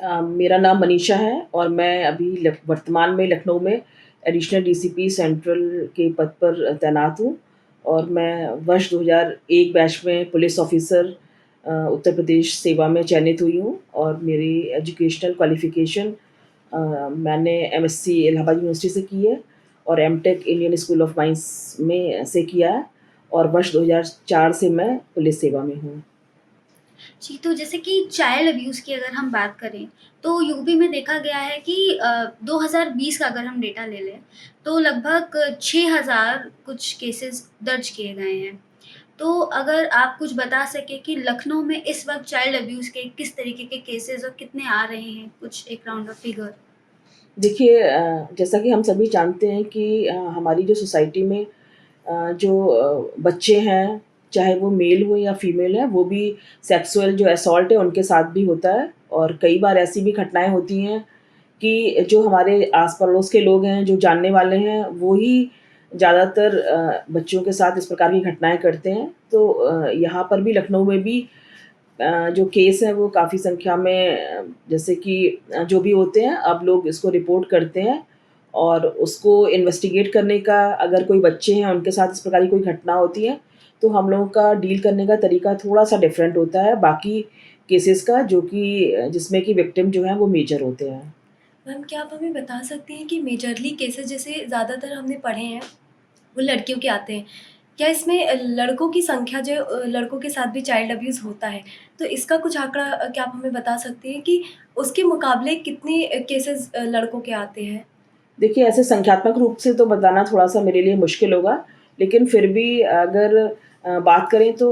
मेरा नाम मनीषा है और मैं अभी वर्तमान में लखनऊ में एडिशनल डीसीपी सेंट्रल के पद पर तैनात हूँ। और मैं वर्ष 2001 बैच में पुलिस ऑफिसर उत्तर प्रदेश सेवा में चयनित हुई हूँ। और मेरी एजुकेशनल क्वालिफ़िकेशन मैंने एमएससी इलाहाबाद यूनिवर्सिटी से की है और MTech Indian School of Mines में से किया है। और वर्ष 2004 से मैं पुलिस सेवा में हूँ। जी, तो जैसे कि चाइल्ड अब्यूज़ की अगर हम बात करें, तो यूपी में देखा गया है कि 2020 का अगर हम डेटा ले लें, तो लगभग 6000 कुछ केसेज़ दर्ज किए गए हैं। तो अगर आप कुछ बता सकें कि लखनऊ में इस वक़्त चाइल्ड अब्यूज़ के किस तरीके के केसेज़ और कितने आ रहे हैं? कुछ एक राउंड ऑफ फिगर? देखिए, जैसा कि हम सभी जानते हैं कि हमारी जो सोसाइटी में जो बच्चे हैं, चाहे वो मेल हो या फीमेल हैं, वो भी सेक्सुअल जो असॉल्ट है उनके साथ भी होता है। और कई बार ऐसी भी घटनाएँ होती हैं कि जो हमारे आस-पड़ोस के लोग हैं, जो जानने वाले हैं, वो ही ज़्यादातर बच्चों के साथ इस प्रकार की घटनाएँ करते हैं। तो यहाँ पर भी लखनऊ में भी जो केस हैं वो काफ़ी संख्या में जैसे कि जो भी होते हैं, अब लोग इसको रिपोर्ट करते हैं। और उसको इन्वेस्टिगेट करने का, अगर कोई बच्चे हैं उनके साथ इस प्रकार की कोई घटना होती है, तो हम लोगों का डील करने का तरीका थोड़ा-सा डिफरेंट होता है बाकी केसेस का, जो कि जिसमें कि विक्टिम जो हैं वो मेजर होते हैं। मैम, क्या आप हमें बता सकती हैं कि मेजरली केसेज़ जैसे ज़्यादातर हमने पढ़े हैं, वो लड़कियों के आते हैं। क्या इसमें लड़कों की संख्या जो लड़कों के साथ भी चाइल्ड अब्यूज़ होता है, तो इसका कुछ आँकड़ा क्या आप हमें बता सकती हैं कि उसके मुकाबले कितने केसेज़ लड़कों के आते हैं? देखिए, ऐसे संख्यात्मक रूप से तो बताना थोड़ा-सा मेरे लिए मुश्किल होगा, लेकिन फिर भी अगर बात करें तो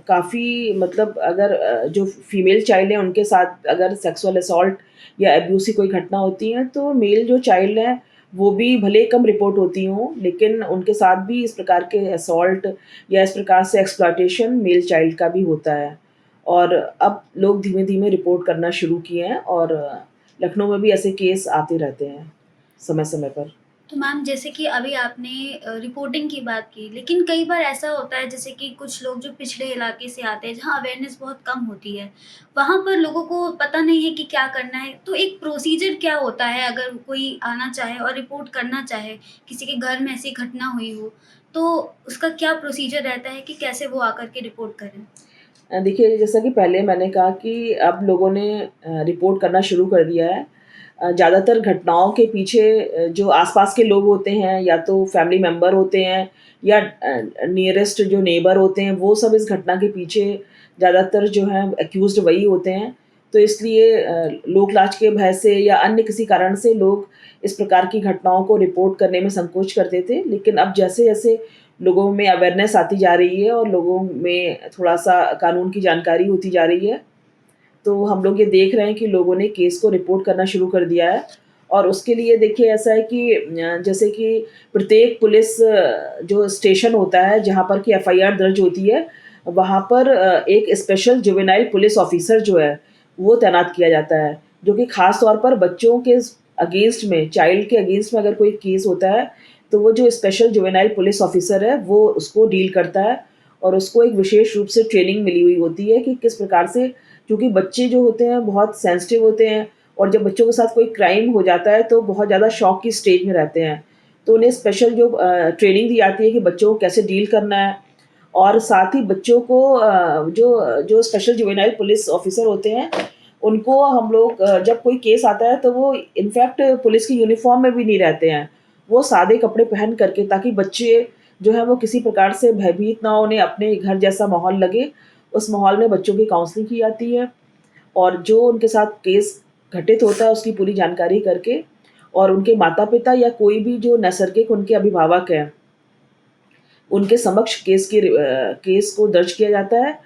काफ़ी मतलब अगर जो फीमेल चाइल्ड है उनके साथ अगर सेक्सुअल असॉल्ट या अब्यूज़ की कोई घटना होती है, तो मेल जो चाइल्ड है, वो भी भले कम रिपोर्ट होती हों, लेकिन उनके साथ भी इस प्रकार के असॉल्ट या इस प्रकार से एक्सप्लॉयटेशन मेल चाइल्ड का भी होता है। और अब लोग धीमे-धीमे रिपोर्ट करना शुरू किए हैं और लखनऊ में भी ऐसे केस आते रहते हैं। समय-समय पर। तो मैम जैसे कि अभी आपने रिपोर्टिंग की बात की, लेकिन कई बार ऐसा होता है जैसे कि कुछ लोग जो पिछड़े इलाके से आते हैं, जहाँ अवेयरनेस बहुत कम होती है, वहाँ पर लोगों को पता नहीं है कि क्या करना है। तो एक प्रोसीजर क्या होता है अगर कोई आना चाहे और रिपोर्ट करना चाहे, किसी के घर में ऐसी घटना हुई हो, तो उसका क्या प्रोसीजर रहता है कि कैसे वो आकर के रिपोर्ट करें? देखिए, जैसा कि पहले मैंने कहा कि अब लोगों ने रिपोर्ट करना शुरू कर दिया है। ज़्यादातर घटनाओं के पीछे जो आस-पास के लोग होते हैं, या तो फैमिली मेंबर होते हैं या नियरेस्ट जो नेबर होते हैं, वो सब इस घटना के पीछे ज़्यादातर जो हैं एक्यूज़्ड वही होते हैं। तो इसलिए लोक-लाज के भय से या अन्य किसी कारण से लोग इस प्रकार की घटनाओं को रिपोर्ट करने में संकोच करते थे। लेकिन अब जैसे-जैसे लोगों में अवेयरनेस आती जा रही है और लोगों में थोड़ा-सा कानून की जानकारी होती जा रही है, तो हम लोग ये देख रहे हैं कि लोगों ने केस को रिपोर्ट करना शुरू कर दिया है। और उसके लिए देखिए ऐसा है कि जैसे कि प्रत्येक पुलिस जो स्टेशन होता है जहाँ पर कि एफआईआर दर्ज होती है, वहाँ पर एक स्पेशल जुवेनाइल पुलिस ऑफिसर जो है, वो तैनात किया जाता है, जो कि ख़ास तौर पर बच्चों के अगेंस्ट में, चाइल्ड के अगेंस्ट में अगर कोई केस होता है, तो वो जो स्पेशल जुवेनाइल पुलिस ऑफिसर है, वो उसको डील करता है। और उसको एक विशेष रूप से ट्रेनिंग मिली हुई होती है कि किस प्रकार से, क्योंकि बच्चे जो होते हैं बहुत सेंसिटिव होते हैं, और जब बच्चों के साथ कोई क्राइम हो जाता है तो बहुत ज़्यादा शॉक की स्टेज में रहते हैं। तो उन्हें स्पेशल जो ट्रेनिंग दी जाती है कि बच्चों को कैसे डील करना है। और साथ ही बच्चों को जो जो स्पेशल जुवेनाइल पुलिस ऑफिसर होते हैं, उनको हम लोग जब कोई केस आता है तो वो इनफैक्ट पुलिस की यूनिफ़ॉर्म में भी नहीं रहते हैं। वो सादे कपड़े पहन कर के, ताकि बच्चे जो हैं वो किसी प्रकार से भयभीत ना हो, उन्हें अपने घर जैसा माहौल लगे, उस माहौल में बच्चों की काउंसलिंग की जाती है। और जो उनके साथ केस घटित होता है उसकी पूरी जानकारी करके, और उनके माता-पिता या कोई भी जो नैसर्गिक उनके अभिभावक हैं, उनके समक्ष केस को दर्ज किया जाता है।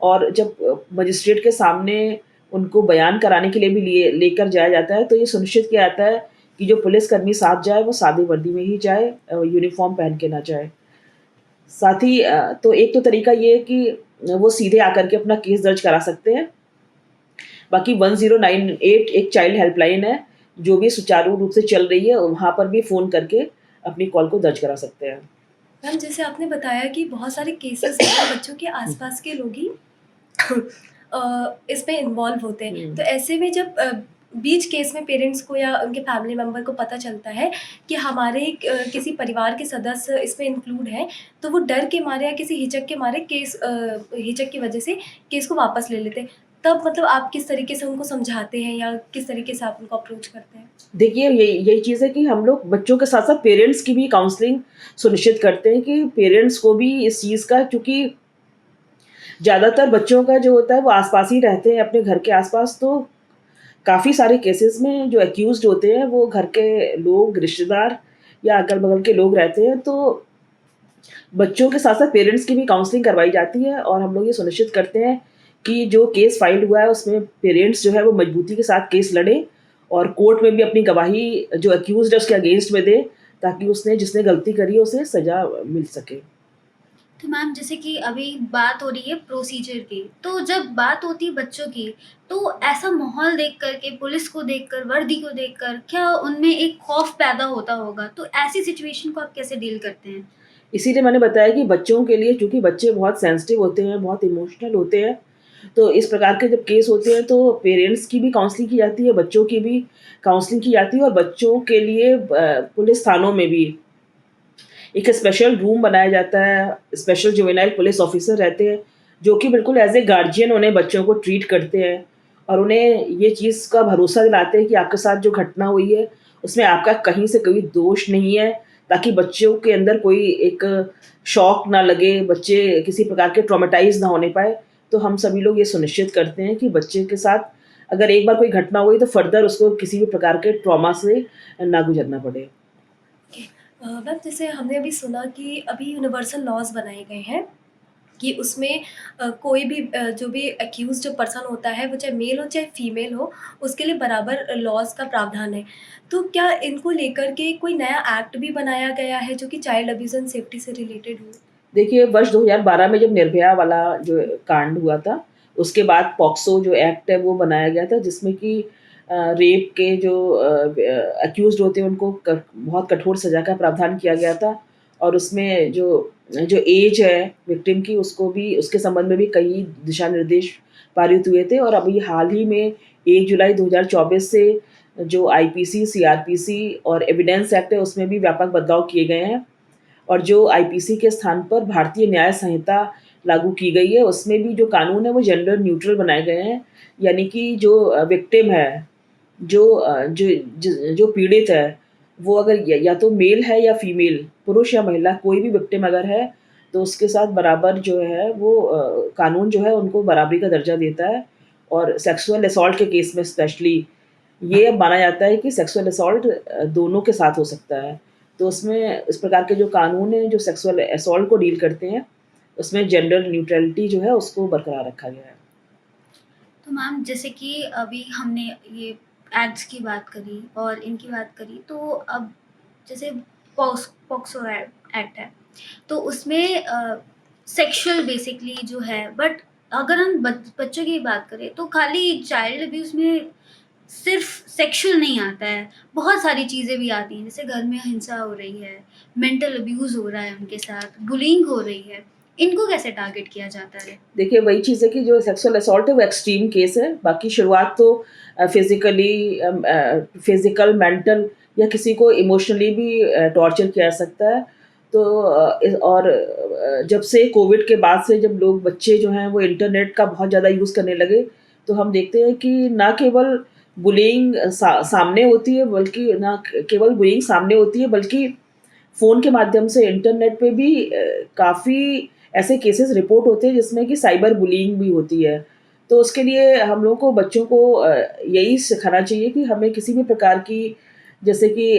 और जब मजिस्ट्रेट के सामने उनको बयान कराने के लिए भी लेकर जाया जाता है, तो ये सुनिश्चित किया जाता है कि जो पुलिसकर्मी साथ जाए वो सादी वर्दी में ही जाए, यूनिफ़ॉर्म पहन के ना जाए। साथ ही तो एक तो तरीका ये है कि वो सीधे आकर के अपना केस दर्ज करा सकते हैं। बाकी 1098 एक चाइल्ड हेल्पलाइन है, जो भी सुचारू रूप से चल रही है, वहाँ पर भी फ़ोन करके अपनी कॉल को दर्ज करा सकते हैं। मैम, जैसे आपने बताया कि बहुत सारे केसेज़ मतलब बच्चों के आस-पास के लोग ही इसमें इन्वॉल्व होते हैं। हुँ। तो ऐसे में जब बीच केस में पेरेंट्स को या उनके फैमिली मेंबर को पता चलता है कि हमारे किसी परिवार के सदस्य इसमें इंक्लूड हैं, तो वो डर के मारे या किसी हिचक के मारे हिचक की वजह से केस को वापस ले लेते हैं। तब मतलब आप किस तरीके से उनको समझाते हैं या किस तरीके से आप उनको अप्रोच करते हैं? देखिए, यही चीज़ है कि हम लोग बच्चों के साथ-साथ पेरेंट्स की भी काउंसलिंग सुनिश्चित करते हैं कि पेरेंट्स को भी इस चीज़ का, क्योंकि ज़्यादातर बच्चों का जो होता है वो आस-पास ही रहते हैं, अपने घर के आस-पास, तो काफ़ी सारे केसेस में जो एक्यूज़्ड होते हैं वो घर के लोग, रिश्तेदार या अगल-बगल के लोग रहते हैं। तो बच्चों के साथ-साथ पेरेंट्स की भी काउंसलिंग करवाई जाती है और हम लोग ये सुनिश्चित करते हैं कि जो केस फाइल हुआ है उसमें पेरेंट्स जो है वो मजबूती के साथ केस लड़े और कोर्ट में भी अपनी गवाही जो एक्यूज़्ड है उसके अगेंस्ट में दे, ताकि उसने जिसने गलती करी है उसे सज़ा मिल सके। तो मैम जैसे कि अभी बात हो रही है प्रोसीजर की, तो जब बात होती है बच्चों की, तो ऐसा माहौल देख कर के, पुलिस को देखकर, वर्दी को देखकर क्या उनमें एक खौफ पैदा होता होगा? तो ऐसी सिचुएशन को आप कैसे डील करते हैं? इसीलिए मैंने बताया कि बच्चों के लिए, चूँकि बच्चे बहुत सेंसिटिव होते हैं, बहुत इमोशनल होते हैं, तो इस प्रकार के जब केस होते हैं तो पेरेंट्स की भी काउंसलिंग की जाती है, बच्चों की भी काउंसलिंग की जाती है और बच्चों के लिए पुलिस थानों में भी एक स्पेशल रूम बनाया जाता है, स्पेशल जुवेनाइल पुलिस ऑफिसर रहते हैं, जो कि बिल्कुल एज़ ए गार्डियन उन्हें बच्चों को ट्रीट करते हैं और उन्हें ये चीज़ का भरोसा दिलाते हैं कि आपके साथ जो घटना हुई है, उसमें आपका कहीं से कोई दोष नहीं है, ताकि बच्चों के अंदर कोई एक शॉक ना लगे, बच्चे किसी प्रकार के ट्रॉमेटाइज़ ना होने पाएँ। तो हम सभी लोग ये सुनिश्चित करते हैं कि बच्चे के साथ अगर एक बार कोई घटना हुई तो फर्दर उसको किसी भी प्रकार के ट्रॉमा से ना गुज़रना पड़े। ओके। मैम जैसे हमने अभी सुना कि अभी यूनिवर्सल लॉज़ बनाए गए हैं कि उसमें कोई भी जो भी एक्यूज़्ड पर्सन होता है, वो चाहे मेल हो चाहे फीमेल हो, उसके लिए बराबर लॉज़ का प्रावधान है। तो क्या इनको लेकर के कोई नया एक्ट भी बनाया गया है जो कि चाइल्ड अब्यूज़ एंड सेफ्टी से रिलेटेड हो? देखिए, वर्ष 2012 में जब निर्भया वाला जो कांड हुआ था, उसके बाद पॉक्सो जो एक्ट है वो बनाया गया था, जिसमें कि रेप के जो एक्यूज़्ड होते हैं उनको बहुत कठोर सज़ा का प्रावधान किया गया था और उसमें जो जो एज है विक्टिम की, उसको भी उसके संबंध में भी कई दिशा निर्देश पारित हुए थे और अभी हाल ही में 1 जुलाई 2024 से जो आईपीसी, सीआरपीसी और एविडेंस एक्ट है उसमें भी व्यापक बदलाव किए गए हैं। और जो आईपीसी के स्थान पर भारतीय न्याय संहिता लागू की गई है, उसमें भी जो कानून है वो जेंडर न्यूट्रल बनाए गए हैं। यानी कि जो विक्टिम है, जो पीड़ित है, वो अगर या तो मेल है या फीमेल, पुरुष या महिला कोई भी विक्टिम अगर है, तो उसके साथ बराबर जो है वो कानून जो है उनको बराबरी का दर्जा देता है और सेक्सुअल असॉल्ट के केस में स्पेशली ये अब माना जाता है कि सेक्सुअल असॉल्ट दोनों के साथ हो सकता है। तो उसमें इस प्रकार के जो कानून हैं, जो सेक्सुअल असॉल्ट को डील करते हैं, उसमें जेंडर न्यूट्रलिटी जो है उसको बरकरार रखा गया है। तो मैम जैसे कि अभी हमने ये एक्ट्स की बात करी और इनकी बात करी, तो अब जैसे पॉक्सो एक्ट है, तो उसमें सेक्सुअल बेसिकली जो है, बट अगर हम बच्चों की बात करें तो खाली चाइल्ड अब्यूज़ में सिर्फ सेक्सुअल नहीं आता है, बहुत सारी चीज़ें भी आती हैं, जैसे घर में हिंसा हो रही है, मेंटल अब्यूज़ हो रहा है उनके साथ, बुलिंग हो रही है, इनको कैसे टारगेट किया जाता है? देखिए, वही चीज़ है कि जो सेक्सुअल असॉल्ट है वो एक्सट्रीम केस है, बाकी शुरुआत तो फिज़िकल, मेंटल या किसी को इमोशनली भी टॉर्चर किया जा सकता है। तो जब से कोविड के बाद से जब लोग बच्चे जो हैं वो इंटरनेट का बहुत ज़्यादा यूज़ करने लगे, तो हम देखते हैं कि ना केवल बुलिंग सामने होती है, बल्कि ना केवल बुलिंग सामने होती है, बल्कि फ़ोन के माध्यम से इंटरनेट पे भी काफ़ी ऐसे केसेस रिपोर्ट होते हैं जिसमें कि साइबर बुलिंग भी होती है। तो उसके लिए हम लोगों को बच्चों को यही सिखाना चाहिए कि हमें किसी भी प्रकार की जैसे कि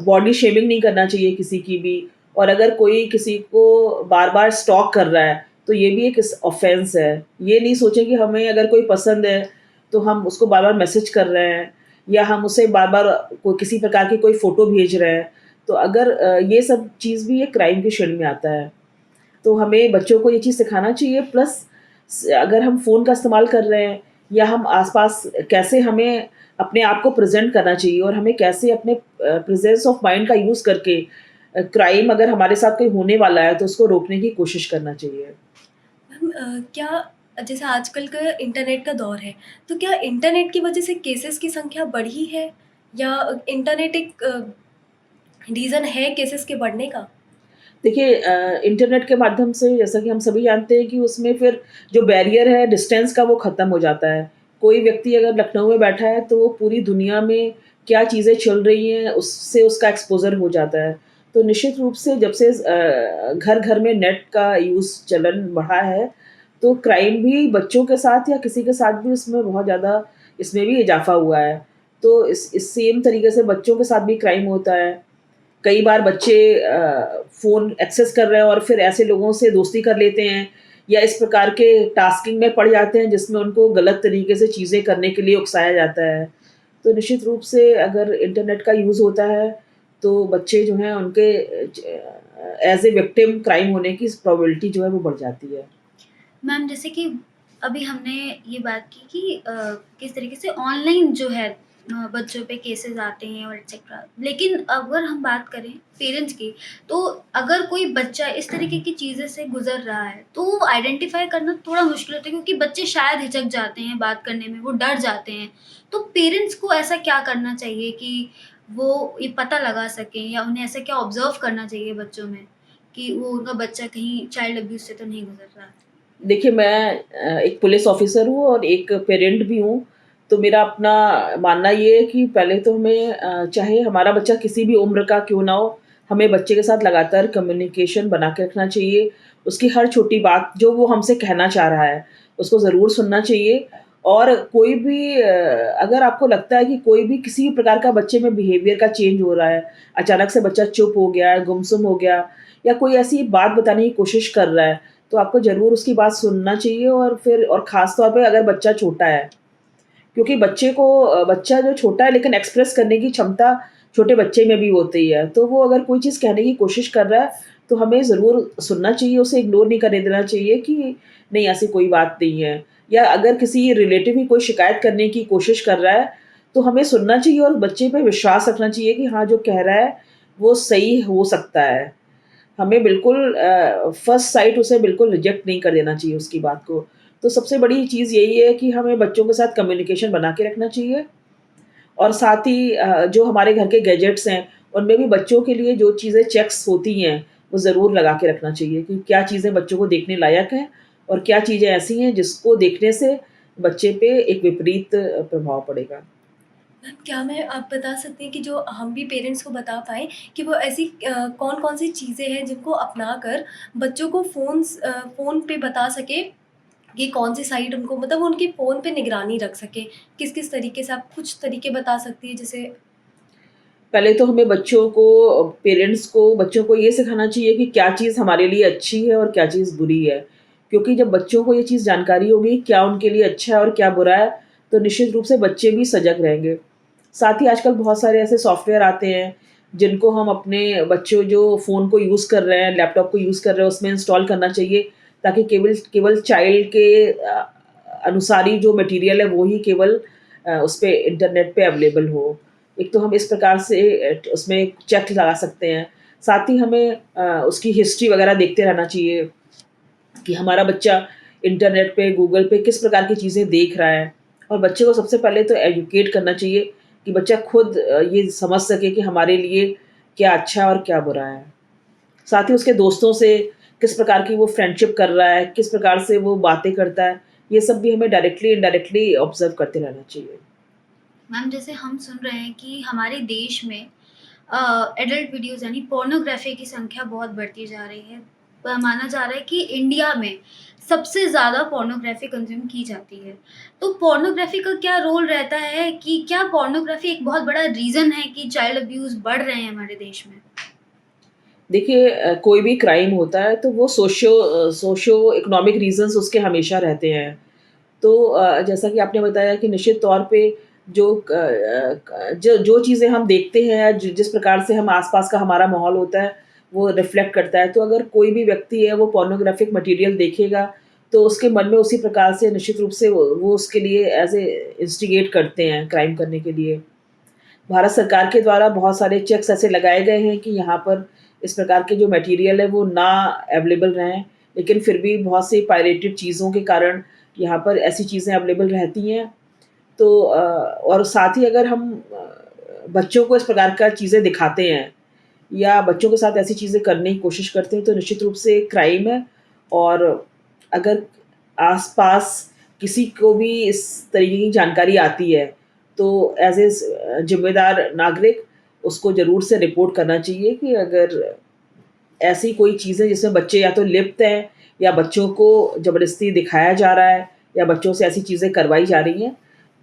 बॉडी शेमिंग नहीं करना चाहिए किसी की भी और अगर कोई किसी को बार-बार स्टॉक कर रहा है, तो ये भी एक ऑफ़ेंस है। ये नहीं सोचें कि हमें अगर कोई पसंद है, तो हम उसको बार-बार मैसेज कर रहे हैं या हम उसे बार-बार कोई किसी प्रकार की कोई फ़ोटो भेज रहे हैं। तो अगर ये सब चीज़ भी एक क्राइम की श्रेणी में आता है। तो हमें बच्चों को ये चीज़ सिखाना चाहिए प्लस अगर हम फ़ोन का इस्तेमाल कर रहे हैं या हम आस-पास कैसे हमें अपने आप को प्रेज़ेंट करना चाहिए और हमें कैसे अपने प्रेज़ेंस ऑफ माइंड का यूज़ करके क्राइम अगर हमारे साथ कोई होने वाला है तो उसको रोकने की कोशिश करना चाहिए। मैम क्या जैसे आजकल का इंटरनेट का दौर है, तो क्या इंटरनेट की वजह से केसेस की संख्या बढ़ी है या इंटरनेट एक रीज़न है केसेस के बढ़ने का? देखिए इंटरनेट के माध्यम से जैसा कि हम सभी जानते हैं कि उसमें फिर जो बैरियर है डिस्टेंस का वो ख़त्म हो जाता है। कोई व्यक्ति अगर लखनऊ में बैठा है तो वो पूरी दुनिया में क्या चीज़ें चल रही हैं उससे उसका एक्सपोज़र हो जाता है। तो निश्चित रूप से जब से घर-घर में नेट का चलन बढ़ा है, तो क्राइम भी बच्चों के साथ या किसी के साथ भी उसमें बहुत ज़्यादा इसमें भी इज़ाफ़ा हुआ है। तो इस सेम तरीके से बच्चों के साथ भी क्राइम होता है। कई बार बच्चे फ़ोन एक्सेस कर रहे हैं और फिर ऐसे लोगों से दोस्ती कर लेते हैं या इस प्रकार के टास्किंग में पड़ जाते हैं जिसमें उनको गलत तरीके से चीज़ें करने के लिए उकसाया जाता है। तो निश्चित रूप से अगर इंटरनेट का यूज़ होता है, तो बच्चे जो हैं उनके एज़ ए विक्टिम क्राइम होने की प्रोबेबिलिटी जो है वो बढ़ जाती है। मैम जैसे कि अभी हमने ये बात की कि किस तरीके से ऑनलाइन जो है बच्चों पे केसेस आते हैं और एटसेट्रा। लेकिन अगर हम बात करें पेरेंट्स की, तो अगर कोई बच्चा इस तरीके की चीज़ें से गुज़र रहा है, तो वो आइडेंटिफ़ाई करना थोड़ा मुश्किल होता है क्योंकि बच्चे शायद हिचक जाते हैं बात करने में, वो डर जाते हैं। तो पेरेंट्स को ऐसा क्या करना चाहिए कि वो ये पता लगा सकें या उन्हें ऐसा क्या ऑब्ज़र्व करना चाहिए बच्चों में कि वो उनका बच्चा कहीं चाइल्ड अब्यूज़ से तो नहीं गुज़र रहा है? देखिए मैं एक पुलिस ऑफ़िसर हूँ और एक पेरेंट भी हूँ, तो मेरा अपना मानना ये है कि पहले तो हमें चाहे हमारा बच्चा किसी भी उम्र का क्यों ना हो, हमें बच्चे के साथ लगातार कम्युनिकेशन बना के रखना चाहिए। उसकी हर छोटी बात जो वो हमसे कहना चाह रहा है, उसको ज़रूर सुनना चाहिए और कोई भी अगर आपको लगता है कि कोई भी किसी भी प्रकार का बच्चे में बिहेवियर का चेंज हो रहा है, अचानक से बच्चा चुप हो गया है, गुमसुम हो गया या कोई ऐसी बात बताने की कोशिश कर रहा है, तो आपको ज़रूर उसकी बात सुनना चाहिए और फिर और ख़ास तौर पे अगर बच्चा छोटा है, क्योंकि बच्चा जो छोटा है लेकिन एक्सप्रेस करने की क्षमता छोटे बच्चे में भी होती है, तो वो अगर कोई चीज़ कहने की कोशिश कर रहा है, तो हमें ज़रूर सुनना चाहिए, उसे इग्नोर नहीं करने देना चाहिए कि नहीं ऐसी कोई बात नहीं है। या अगर किसी रिलेटिव ही कोई शिकायत करने की कोशिश कर रहा है, तो हमें सुनना चाहिए और बच्चे पे विश्वास रखना चाहिए कि हाँ, जो कह रहा है, वो सही हो सकता है। हमें बिल्कुल फर्स्ट साइट उसे बिल्कुल रिजेक्ट नहीं कर देना चाहिए उसकी बात को। तो सबसे बड़ी चीज़ यही है कि हमें बच्चों के साथ कम्युनिकेशन बना के रखना चाहिए और साथ ही जो हमारे घर के गैजेट्स हैं, उनमें भी बच्चों के लिए जो चीज़ें चेक्स होती हैं, वो ज़रूर लगा के रखना चाहिए कि क्या चीज़ें बच्चों को देखने लायक हैं और क्या चीज़ें ऐसी हैं जिसको देखने से बच्चे पे एक विपरीत प्रभाव पड़ेगा। मैम क्या मैं आप बता सकती हैं कि जो हम भी पेरेंट्स को बता पाएँ कि वो ऐसी कौन-कौन सी चीज़ें हैं जिनको अपनाकर बच्चों को फ़ोन पे बता सकें कि कौन सी साइट उनको मतलब वो उनके फ़ोन पे निगरानी रख सकें? किस-किस तरीके से आप कुछ तरीके बता सकती हैं जैसे पहले तो हमें पेरेंट्स को बच्चों को ये सिखाना चाहिए कि क्या चीज़ हमारे लिए अच्छी है और क्या चीज़ बुरी है। क्योंकि जब बच्चों को ये चीज़ जानकारी होगी, क्या उनके लिए अच्छा है और क्या बुरा है, तो निश्चित रूप से बच्चे भी सजग रहेंगे। साथ ही आजकल बहुत सारे ऐसे सॉफ्टवेयर आते हैं, जिनको हम अपने बच्चों जो फ़ोन को यूज़ कर रहे हैं, लैपटॉप को यूज़ कर रहे हैं, उसमें इंस्टॉल करना चाहिए, ताकि केवल केवल चाइल्ड के अनुसार ही जो मटीरियल है, वो ही केवल उसपे इंटरनेट पे अवेलेबल हो। एक तो हम इस प्रकार से उसमें चेक लगा सकते हैं। साथ ही हमें उसकी हिस्ट्री वगैरह देखते रहना चाहिए कि हमारा बच्चा इंटरनेट पे, गूगल पे किस प्रकार की चीज़ें देख रहा है और बच्चे को सबसे पहले तो एजुकेट करना चाहिए कि बच्चा खुद ये समझ सके कि हमारे लिए क्या अच्छा है और क्या बुरा है। साथ ही उसके दोस्तों से किस प्रकार की वो फ्रेंडशिप कर रहा है, किस प्रकार से वो बातें करता है, ये सब भी हमें डायरेक्टली, इनडायरेक्टली ऑब्ज़र्व करते रहना चाहिए। मैम जैसे हम सुन रहे हैं कि हमारे देश में एडल्ट वीडियोज़ यानी पोर्नोग्राफ़ी की संख्या बहुत बढ़ती जा रही है। माना जा रहा है कि इंडिया में सबसे ज़्यादा पोर्नोग्राफ़ी कंज़्यूम की जाती है। तो पोर्नोग्राफ़ी का क्या रोल रहता है कि क्या पोर्नोग्राफ़ी एक बहुत बड़ा रीज़न है कि चाइल्ड अब्यूज़ बढ़ रहे हैं हमारे देश में? देखिए कोई भी क्राइम होता है तो वो सोशियो इकोनॉमिक रीज़न्स उसके हमेशा रहते हैं। तो जैसा कि आपने बताया कि निश्चित तौर पे जो जो चीज़ें हम देखते हैं, जिस प्रकार से हम आस-पास का हमारा माहौल होता है, वो रिफ्लेक्ट करता है। तो अगर कोई भी व्यक्ति है, वो पोर्नोग्राफ़िक मटीरियल देखेगा, तो उसके मन में उसी प्रकार से निश्चित रूप से वो उसके लिए एज़ ए इंस्टिगेट करते हैं क्राइम करने के लिए। भारत सरकार के द्वारा बहुत सारे चेक्स ऐसे लगाए गए हैं कि यहाँ पर इस प्रकार के जो मटीरियल है वो ना अवेलेबल रहें, लेकिन फिर भी बहुत सी पायरेटेड चीज़ों के कारण यहाँ पर ऐसी चीज़ें अवेलेबल रहती हैं। तो और साथ ही अगर हम बच्चों को इस प्रकार का चीज़ें दिखाते हैं या बच्चों के साथ ऐसी चीज़ें करने की कोशिश करते हैं तो निश्चित रूप से क्राइम है। और अगर आस-पास किसी को भी इस तरीके की जानकारी आती है तो एज़ ए ज़िम्मेदार नागरिक उसको ज़रूर से रिपोर्ट करना चाहिए कि अगर ऐसी कोई चीज़ है जिसमें बच्चे या तो लिप्त हैं या बच्चों को ज़बरदस्ती दिखाया जा रहा है या बच्चों से ऐसी चीज़ें करवाई जा रही हैं,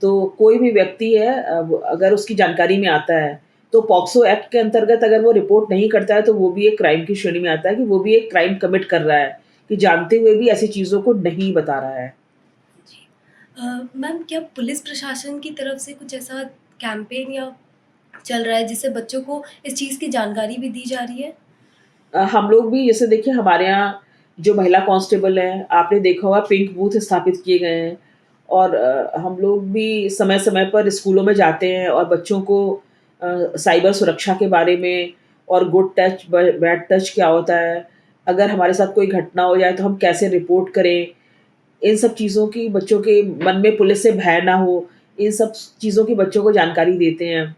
तो कोई भी व्यक्ति है वो अगर उसकी जानकारी में आता है, तो पॉक्सो एक्ट के अंतर्गत अगर वो रिपोर्ट नहीं करता है, तो वो भी एक क्राइम की श्रेणी में आता है कि वो भी एक क्राइम कमिट कर रहा है, कि जानते हुए भी ऐसी चीज़ों को नहीं बता रहा है। जी। मैम क्या पुलिस प्रशासन की तरफ से कुछ ऐसा कैंपेन या चल रहा है जिससे बच्चों को इस चीज़ की जानकारी भी दी जा रही है? हम लोग भी जैसे देखिए हमारे यहाँ जो महिला कांस्टेबल हैं, आपने देखा होगा पिंक बूथ स्थापित किए गए हैं और हम लोग भी समय-समय पर स्कूलों में जाते हैं और बच्चों को साइबर सुरक्षा के बारे में और गुड टच ब बैड टच क्या होता है, अगर हमारे साथ कोई घटना हो जाए तो हम कैसे रिपोर्ट करें, इन सब चीज़ों की बच्चों के मन में पुलिस से भय ना हो, इन सब चीज़ों की बच्चों को जानकारी देते हैं।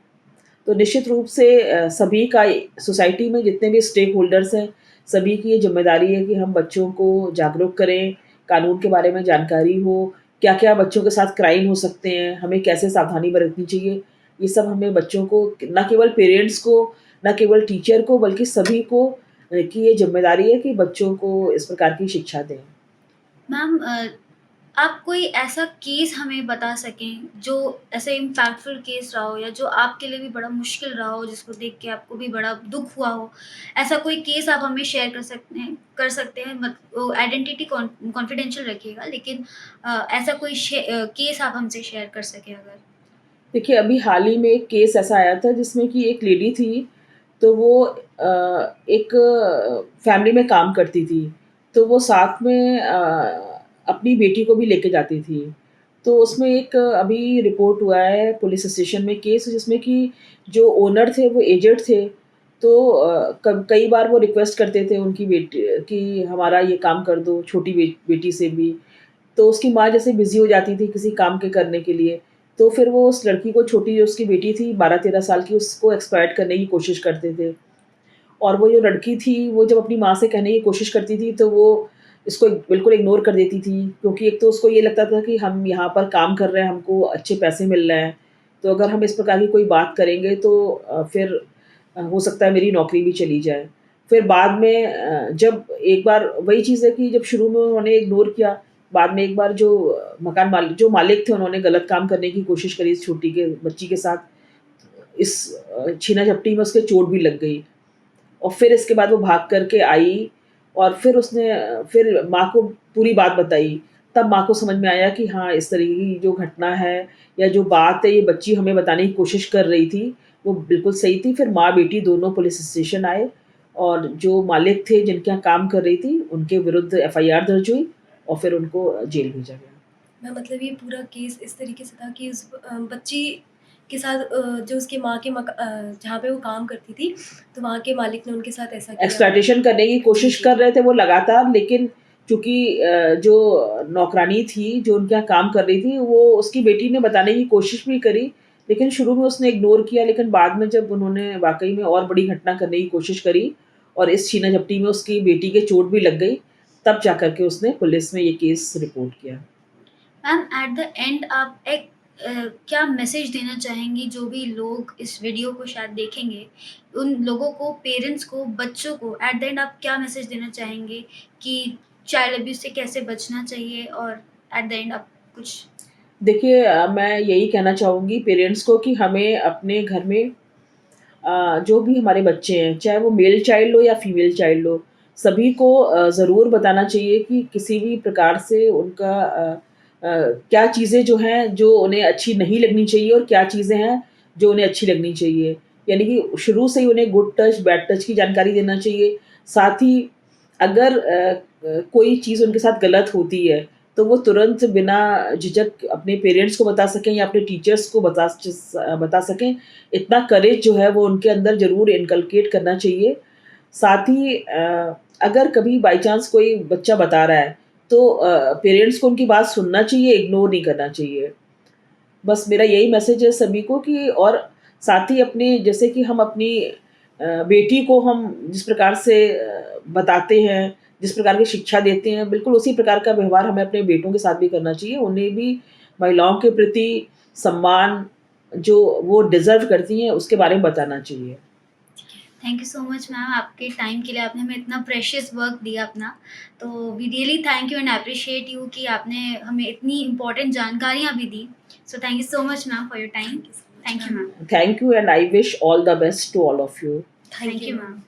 तो निश्चित रूप से सभी का सोसाइटी में जितने भी स्टेक होल्डर्स हैं, सभी की ये ज़िम्मेदारी है कि हम बच्चों को जागरूक करें, कानून के बारे में जानकारी हो, क्या-क्या बच्चों के साथ क्राइम हो सकते हैं, हमें कैसे सावधानी बरतनी चाहिए। ये सब हमें बच्चों को ना केवल पेरेंट्स को, ना केवल टीचर को बल्कि सभी को की ये ज़िम्मेदारी है कि बच्चों को इस प्रकार की शिक्षा दें। मैम आप कोई ऐसा केस हमें बता सकें जो ऐसे इम्पैक्टफुल केस रहा हो या जो आपके लिए भी बड़ा मुश्किल रहा हो, जिसको देख के आपको भी बड़ा दुःख हुआ हो? ऐसा कोई केस आप हमें शेयर कर सकते हैं मत वो आइडेंटिटी कॉन्फिडेंशियल रखिएगा लेकिन ऐसा कोई केस आप हमसे शेयर कर सकें अगर? देखिए, अभी हाल ही में एक केस ऐसा आया था जिसमें कि एक लेडी थी, तो वो एक फैमिली में काम करती थी, तो वो साथ में अपनी बेटी को भी लेके जाती थी। तो उसमें एक अभी रिपोर्ट हुआ है पुलिस स्टेशन में केस जिसमें कि जो ओनर थे वो एजेड थे, तो कब कई बार वो रिक्वेस्ट करते थे उनकी बेटी कि हमारा ये काम कर दो, छोटी बेटी से भी। तो उसकी माँ जैसे बिज़ी हो जाती थी किसी काम के करने के लिए, तो फिर वो उस लड़की को छोटी जो उसकी बेटी थी 12-13 साल की उसको एक्सप्लॉइट करने की कोशिश करते थे। और वो जो लड़की थी, वो जब अपनी माँ से कहने की कोशिश करती थी, तो वो इसको बिल्कुल इग्नोर कर देती थी, क्योंकि एक तो उसको ये लगता था कि हम यहाँ पर काम कर रहे हैं, हमको अच्छे पैसे मिल रहे हैं, तो अगर हम इस प्रकार की कोई बात करेंगे तो फिर हो सकता है मेरी नौकरी भी चली जाए। फिर बाद में जब एक बार वही चीज़ है कि जब शुरू में उन्होंने इग्नोर किया, बाद में एक बार जो जो मालिक थे, उन्होंने गलत काम करने की कोशिश करी इस छोटी के बच्ची के साथ, इस छीना-झपटी में उसके चोट भी लग गई। और फिर इसके बाद वो भाग कर के आई और फिर उसने फिर माँ को पूरी बात बताई। तब माँ को समझ में आया कि हाँ, इस तरीके की जो घटना है या जो बात है ये बच्ची हमें बताने की कोशिश कर रही थी, वो बिल्कुल सही थी। फिर माँ-बेटी दोनों पुलिस स्टेशन आए और जो मालिक थे जिनके यहाँ काम कर रही थी, उनके विरुद्ध एफआईआर दर्ज हुई और फिर उनको जेल भेजा गया। मैं मतलब ये पूरा केस इस तरीके से था कि उस बच्ची के साथ जो उसकी माँ के जहाँ पे वो काम करती थी, तो वहाँ के मालिक ने उनके साथ ऐसा किया। एक्सप्लॉइटेशन करने की जी, कोशिश जी। कर रहे थे वो लगातार, लेकिन चूँकि जो नौकरानी थी, जो उनके यहाँ काम कर रही थी, वो उसकी बेटी ने बताने की कोशिश भी करी, लेकिन शुरू में उसने इग्नोर किया, लेकिन बाद में जब उन्होंने वाक़ई में और बड़ी घटना करने की कोशिश करी और इस छीना-झपटी में उसकी बेटी के चोट भी लग गई, तब जाकर के उसने पुलिस में ये केस रिपोर्ट किया। मैम एट द एंड आप एक क्या मैसेज देना चाहेंगी जो भी लोग इस वीडियो को शायद देखेंगे, उन लोगों को, पेरेंट्स को, बच्चों को एट द एंड आप क्या मैसेज देना चाहेंगे कि चाइल्ड अब्यूज़ से कैसे बचना चाहिए और एट द एंड आप कुछ देखिए मैं यही कहना चाहूँगी पेरेंट्स को कि हमें अपने घर में जो भी हमारे बच्चे हैं, चाहे वो मेल चाइल्ड हो या फीमेल चाइल्ड हो, सभी को ज़रूर बताना चाहिए कि किसी भी प्रकार से उनका क्या चीज़ें जो हैं, जो उन्हें अच्छी नहीं लगनी चाहिए और क्या चीज़ें हैं, जो उन्हें अच्छी लगनी चाहिए। यानी कि शुरू से ही उन्हें गुड टच, बैड टच की जानकारी देना चाहिए। साथ ही अगर कोई चीज़ उनके साथ गलत होती है, तो वो तुरंत बिना झिझक अपने पेरेंट्स को बता सकें या अपने टीचर्स को बता सकें। इतना करेज जो है वो उनके अंदर ज़रूर इनकलकेट करना चाहिए। साथ ही अगर कभी बाय चांस कोई बच्चा बता रहा है, तो पेरेंट्स को उनकी बात सुनना चाहिए, इग्नोर नहीं करना चाहिए। बस मेरा यही मैसेज है सभी को कि और साथ ही अपने जैसे कि हम अपनी बेटी को हम जिस प्रकार से बताते हैं, जिस प्रकार की शिक्षा देते हैं, बिल्कुल उसी प्रकार का व्यवहार हमें अपने बेटों के साथ भी करना चाहिए। उन्हें भी महिलाओं के प्रति सम्मान जो वो डिज़र्व करती हैं, उसके बारे में बताना चाहिए। Thank you so much ma'am आपके टाइम के लिए, आपने हमें इतना प्रेशियस वर्क दिया अपना। तो we really thank you and appreciate you कि आपने हमें इतनी इम्पोर्टेंट जानकारियाँ भी दी। So thank you so much ma'am for your time. Thank you so much thank you ma'am. Ma'am. Thank you, and I wish all the best to all of you. Thank you ma'am.